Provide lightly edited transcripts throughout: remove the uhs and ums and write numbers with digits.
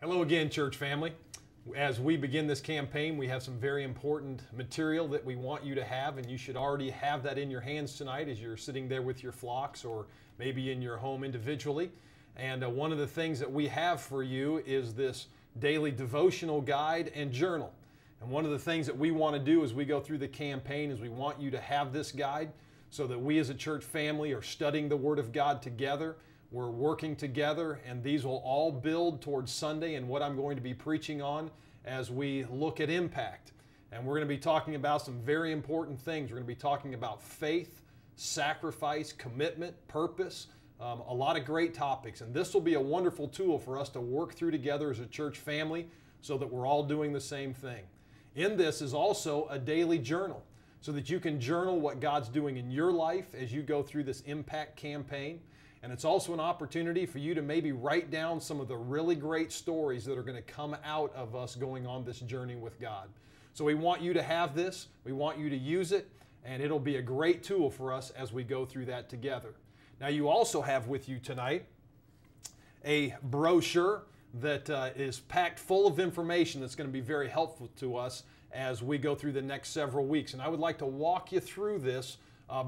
Hello again, church family. As we begin this campaign, we have some very important material that we want you to have, and you should already have that in your hands tonight as you're sitting there with your flocks or maybe in your home individually. And one of the things that we have for you is this daily devotional guide and journal. And one of the things that we want to do as we go through the campaign is we want you to have this guide so that we as a church family are studying the Word of God together. We're working together, and these will all build towards Sunday and what I'm going to be preaching on as we look at Impact. And we're going to be talking about some very important things. We're going to be talking about faith, sacrifice, commitment, purpose, a lot of great topics. And this will be a wonderful tool for us to work through together as a church family so that we're all doing the same thing. In this is also a daily journal so that you can journal what God's doing in your life as you go through this Impact campaign. And it's also an opportunity for you to maybe write down some of the really great stories that are going to come out of us going on this journey with God. So we want you to have this, we want you to use it, and it'll be a great tool for us as we go through that together. Now you also have with you tonight a brochure that is packed full of information that's going to be very helpful to us as we go through the next several weeks. And I would like to walk you through this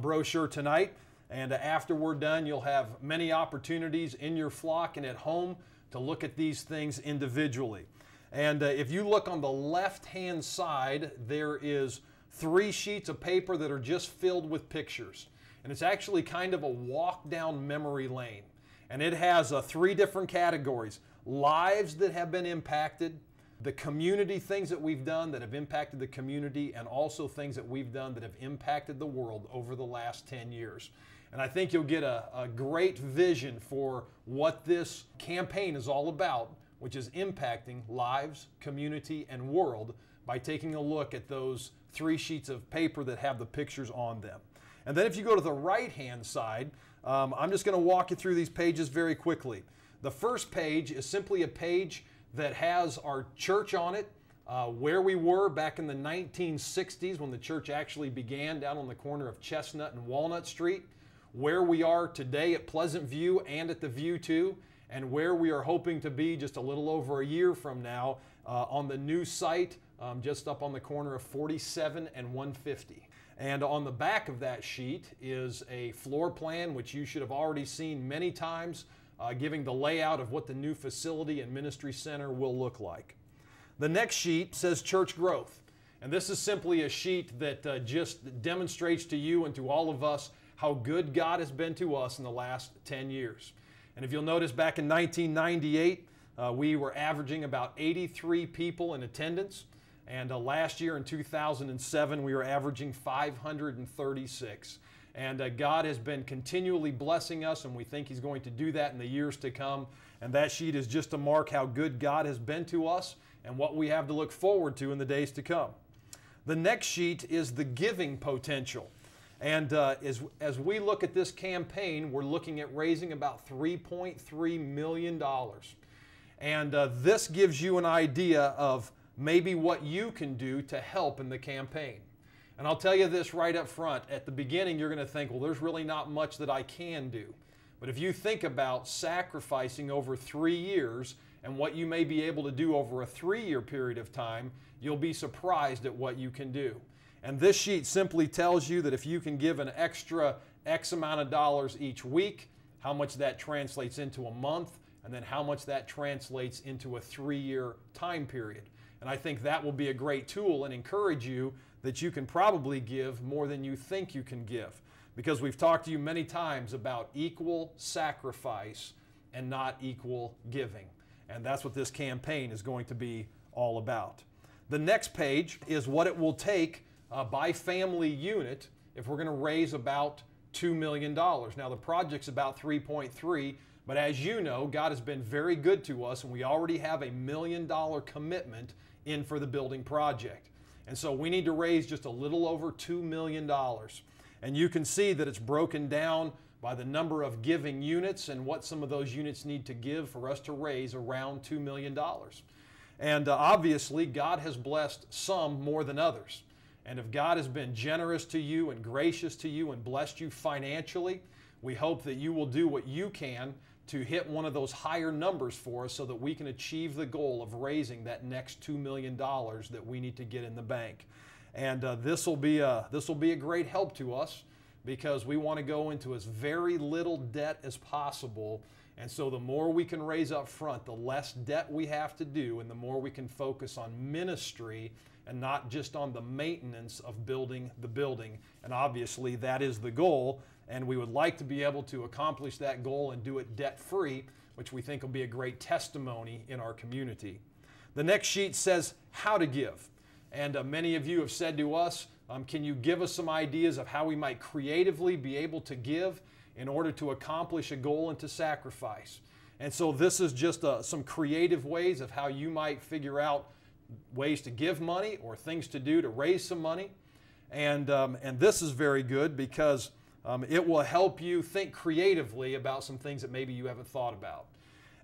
brochure tonight. And after we're done, you'll have many opportunities in your flock and at home to look at these things individually. And if you look on the left-hand side, there is 3 sheets of paper that are just filled with pictures. And it's actually kind of a walk down memory lane. And it has 3 different categories: lives that have been impacted, the community things that we've done that have impacted the community, and also things that we've done that have impacted the world over the last 10 years. And I think you'll get a great vision for what this campaign is all about, which is impacting lives, community, and world by taking a look at those 3 sheets of paper that have the pictures on them. And then if you go to the right-hand side, I'm just going to walk you through these pages very quickly. The first page is simply a page that has our church on it, where we were back in the 1960s when the church actually began down on the corner of Chestnut and Walnut Street, where we are today at Pleasant View and at the View 2, and where we are hoping to be just a little over a year from now on the new site just up on the corner of 47 and 150. And on the back of that sheet is a floor plan, which you should have already seen many times, giving the layout of what the new facility and ministry center will look like. The next sheet says church growth. And this is simply a sheet that just demonstrates to you and to all of us how good God has been to us in the last 10 years. And if you'll notice, back in 1998, we were averaging about 83 people in attendance. And last year in 2007, we were averaging 536. And God has been continually blessing us, and we think He's going to do that in the years to come. And that sheet is just to mark how good God has been to us and what we have to look forward to in the days to come. The next sheet is the giving potential. And as we look at this campaign, we're looking at raising about $3.3 million. And this gives you an idea of maybe what you can do to help in the campaign. And I'll tell you this right up front. At the beginning, you're going to think, well, there's really not much that I can do. But if you think about sacrificing over 3 years and what you may be able to do over a 3-year period of time, you'll be surprised at what you can do. And this sheet simply tells you that if you can give an extra X amount of dollars each week, how much that translates into a month, and then how much that translates into a 3-year time period. And I think that will be a great tool and encourage you that you can probably give more than you think you can give. Because we've talked to you many times about equal sacrifice and not equal giving. And that's what this campaign is going to be all about. The next page is what it will take by family unit if we're going to raise about $2 million. Now the project's about 3.3, but as you know, God has been very good to us, and we already have $1 million commitment in for the building project. And so we need to raise just a little over $2 million. And you can see that it's broken down by the number of giving units and what some of those units need to give for us to raise around $2 million. And obviously, God has blessed some more than others. And if God has been generous to you and gracious to you and blessed you financially, we hope that you will do what you can to hit one of those higher numbers for us so that we can achieve the goal of raising that next $2 million that we need to get in the bank. And this will be a great help to us because we want to go into as very little debt as possible. And so the more we can raise up front, the less debt we have to do, and the more we can focus on ministry and not just on the maintenance of building the building. And obviously that is the goal, and we would like to be able to accomplish that goal and do it debt-free, which we think will be a great testimony in our community. The next sheet says how to give. And many of you have said to us, can you give us some ideas of how we might creatively be able to give in order to accomplish a goal and to sacrifice? And so this is just some creative ways of how you might figure out ways to give money or things to do to raise some money. And this is very good because it will help you think creatively about some things that maybe you haven't thought about.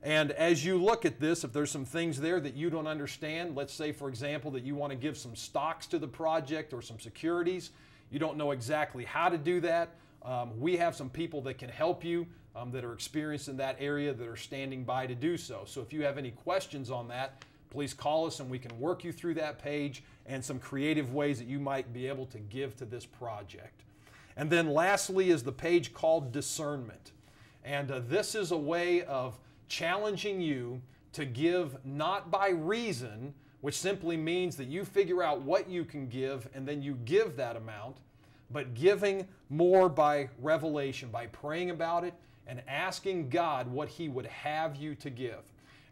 And as you look at this, if there's some things there that you don't understand, let's say, for example, that you want to give some stocks to the project or some securities, you don't know exactly how to do that, we have some people that can help you that are experienced in that area that are standing by to do so. So if you have any questions on that, please call us and we can work you through that page and some creative ways that you might be able to give to this project. And then lastly is the page called Discernment. And this is a way of challenging you to give not by reason, which simply means that you figure out what you can give and then you give that amount, but giving more by revelation, by praying about it and asking God what He would have you to give.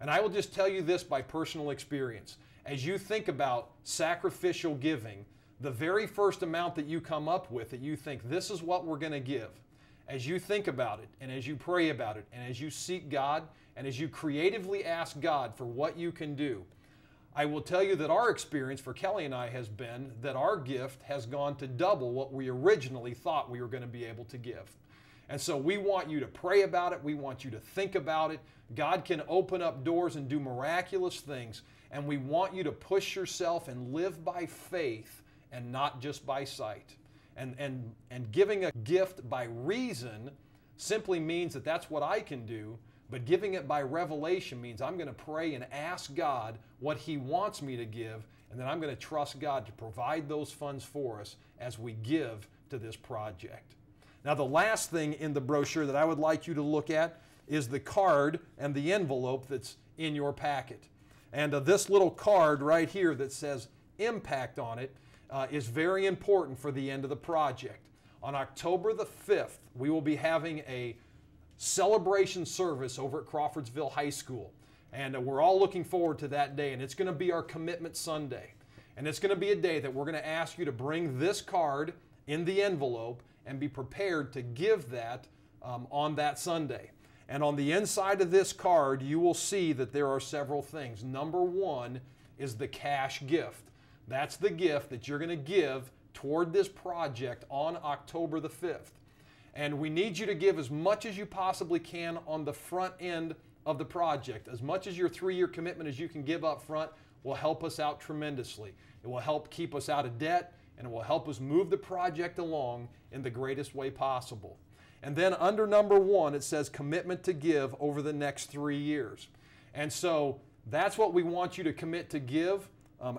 And I will just tell you this by personal experience. As you think about sacrificial giving, the very first amount that you come up with that you think this is what we're going to give, as you think about it and as you pray about it and as you seek God and as you creatively ask God for what you can do, I will tell you that our experience for Kelly and I has been that our gift has gone to double what we originally thought we were going to be able to give. And so we want you to pray about it. We want you to think about it. God can open up doors and do miraculous things. And we want you to push yourself and live by faith and not just by sight. And giving a gift by reason simply means that that's what I can do. But giving it by revelation means I'm going to pray and ask God what He wants me to give, and then I'm going to trust God to provide those funds for us as we give to this project. Now, the last thing in the brochure that I would like you to look at is the card and the envelope that's in your packet. And this little card right here that says Impact on it is very important for the end of the project. On October the 5th, we will be having a celebration service over at Crawfordsville High School. And we're all looking forward to that day. And it's going to be our Commitment Sunday. And it's going to be a day that we're going to ask you to bring this card in the envelope and be prepared to give that on that Sunday. And on the inside of this card, you will see that there are several things. Number one is the cash gift. That's the gift that you're going to give toward this project on October the 5th. And we need you to give as much as you possibly can on the front end of the project. As much as your 3-year commitment as you can give up front will help us out tremendously. It will help keep us out of debt, and it will help us move the project along in the greatest way possible. And then under number 1, it says commitment to give over the next 3 years. And so that's what we want you to commit to give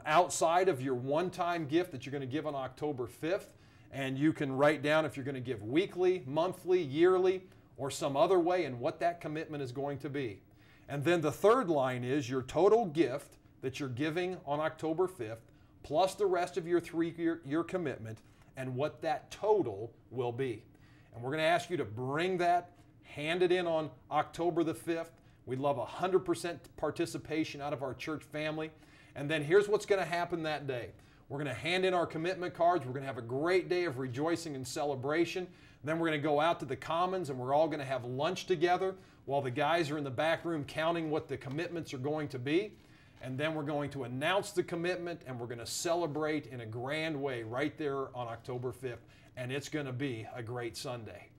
outside of your one-time gift that you're going to give on October 5th. And you can write down if you're going to give weekly, monthly, yearly, or some other way and what that commitment is going to be. And then the third line is your total gift that you're giving on October 5th, plus the rest of your 3-year commitment, and what that total will be. And we're going to ask you to bring that, hand it in on October the 5th. We'd love 100% participation out of our church family. And then here's what's going to happen that day. We're going to hand in our commitment cards. We're going to have a great day of rejoicing and celebration. Then we're going to go out to the Commons and we're all going to have lunch together while the guys are in the back room counting what the commitments are going to be. And then we're going to announce the commitment and we're going to celebrate in a grand way right there on October 5th. And it's going to be a great Sunday.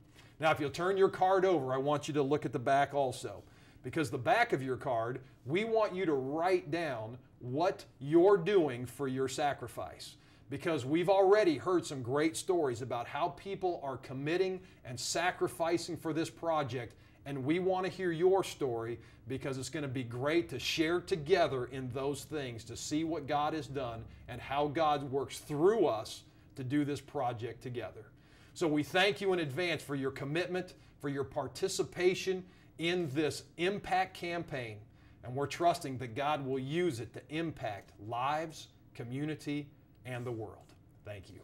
Now, if you'll turn your card over, I want you to look at the back also. Because the back of your card, we want you to write down what you're doing for your sacrifice. Because we've already heard some great stories about how people are committing and sacrificing for this project And we want to hear your story because it's going to be great to share together in those things, to see what God has done and how God works through us to do this project together. So we thank you in advance for your commitment, for your participation in this impact campaign. And we're trusting that God will use it to impact lives, community, and the world. Thank you.